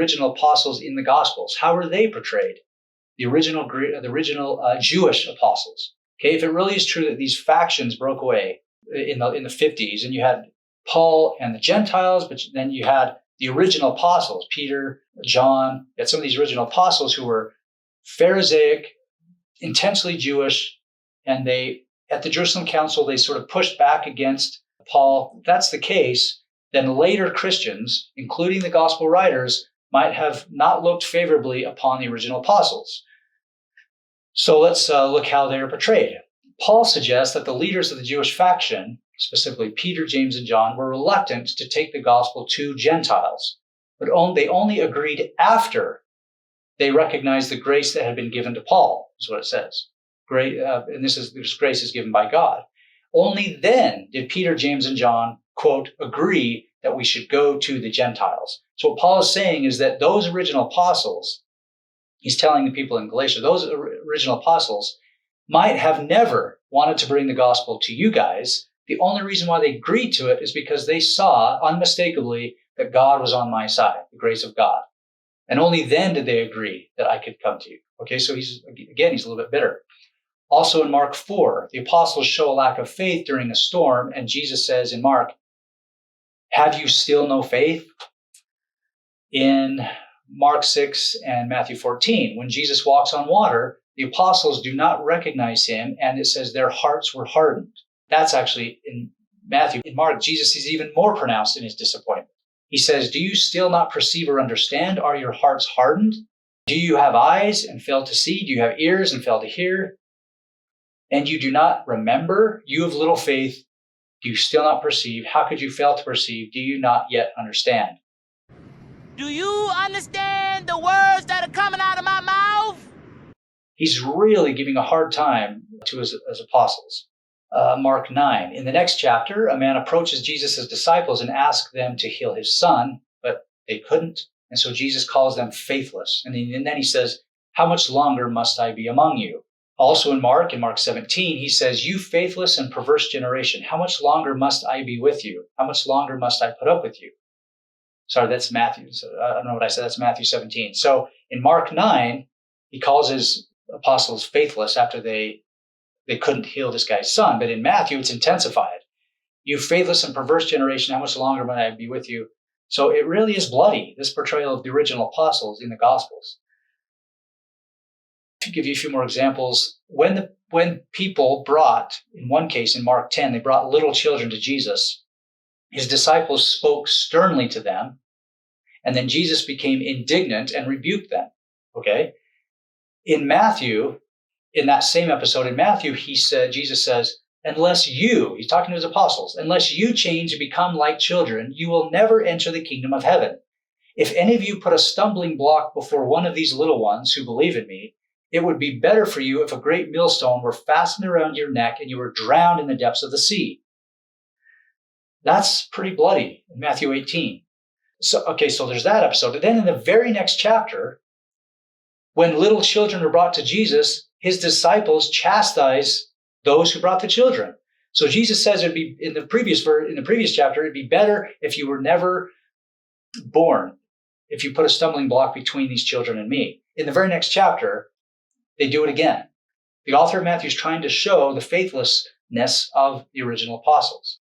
original apostles in the Gospels. How were they portrayed? The original Jewish apostles. Okay, if it really is true that these factions broke away in the 50s, and you had Paul and the Gentiles, but then you had the original apostles, Peter, John, you had some of these original apostles who were Pharisaic, intensely Jewish, and they, at the Jerusalem Council, they sort of pushed back against Paul. If that's the case, then later Christians, including the gospel writers, might have not looked favorably upon the original apostles. So let's look how they are portrayed. Paul suggests that the leaders of the Jewish faction, specifically Peter, James, and John, were reluctant to take the gospel to Gentiles, but they only agreed after they recognized the grace that had been given to Paul, is what it says. This grace is given by God. Only then did Peter, James, and John, quote, agree that we should go to the Gentiles. So what Paul is saying is that those original apostles, he's telling the people in Galatia, those original apostles might have never wanted to bring the gospel to you guys. The only reason why they agreed to it is because they saw unmistakably that God was on my side, the grace of God. And only then did they agree that I could come to you. Okay, so he's a little bit bitter. Also in Mark 4, the apostles show a lack of faith during a storm, and Jesus says in Mark, have you still no faith? In Mark 6 and Matthew 14, when Jesus walks on water, the apostles do not recognize him, and it says their hearts were hardened. That's actually in Matthew. In Mark, Jesus is even more pronounced in his disappointment. He says, do you still not perceive or understand? Are your hearts hardened? Do you have eyes and fail to see? Do you have ears and fail to hear? And you do not remember? You have little faith. Do you still not perceive? How could you fail to perceive? Do you not yet understand? Do you understand the words that are coming out of my mouth? He's really giving a hard time to his apostles. Mark 9. In the next chapter, a man approaches Jesus' disciples and asks them to heal his son, but they couldn't. And so Jesus calls them faithless. And then he says, how much longer must I be among you? Also in Mark 17, he says, you faithless and perverse generation, how much longer must I be with you? How much longer must I put up with you? Sorry, that's Matthew. So I don't know what I said. That's Matthew 17. So in Mark 9, he calls his apostles faithless after they couldn't heal this guy's son. But in Matthew, it's intensified. You faithless and perverse generation, how much longer might I be with you? So it really is bloody, this portrayal of the original apostles in the Gospels. To give you a few more examples, when people brought, in one case in Mark 10, they brought little children to Jesus, his disciples spoke sternly to them, and then Jesus became indignant and rebuked them. Okay? In Matthew, in that same episode in Matthew, Jesus says, unless you, he's talking to his apostles, unless you change and become like children, you will never enter the kingdom of heaven. If any of you put a stumbling block before one of these little ones who believe in me, it would be better for you if a great millstone were fastened around your neck and you were drowned in the depths of the sea. That's pretty bloody in Matthew 18. So there's that episode. And then in the very next chapter, when little children are brought to Jesus, his disciples chastise those who brought the children. So Jesus says it'd be in the previous chapter, it'd be better if you were never born, if you put a stumbling block between these children and me. In the very next chapter, they do it again. The author of Matthew is trying to show the faithlessness of the original apostles.